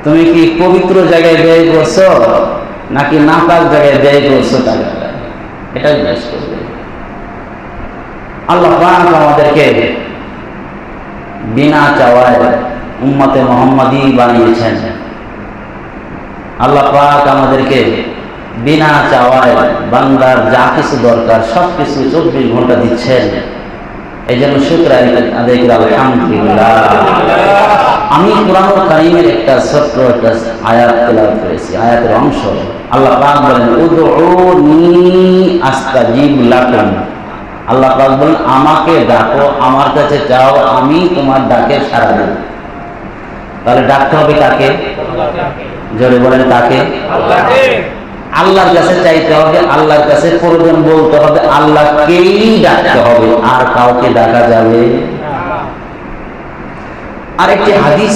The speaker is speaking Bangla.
তুমি কি পবিত্র জায়গায় ব্যয় করছো নাকি নাপাক জায়গায় ব্যয় করছো টাকাটা, এটা জিজ্ঞেস করবে। আল্লাহ পাক আমাদেরকে বিনা চাওয়ায় উম্মতে মুহাম্মাদি বানিয়েছেন। আল্লাহ পাক আমাদেরকে বিনা চাওয়ায় বান্দার যা কিছু দরকার সবকিছু 24 ঘন্টা দিচ্ছেন। এই জন্য শুকর আদায় করে আলহামদুলিল্লাহ। আমি কুরআন কারীমের একটা ছোট্ট একটা আয়াত তেলাওয়াত করেছি, আয়াতের অংশ। আল্লাহ পাক বলেন উদউনি আস্তাজিব লাকুম। আল্লাহ পাক বলেন আমাকে ডাকো, আমার কাছে চাও, আমি তোমার ডাকে সাড়া দেব। তাহলে ডাকতে হবে কাকে? জোরে বলেন কাকে? আল্লাহকে। আল্লাহর কাছে চাইতে হবে, আল্লাহর কাছে প্রয়োজন বলতে হবে, আল্লাহকেই ডাকতে হবে, আর কাউকে ডাকা যাবে। আরেকটি হাদিস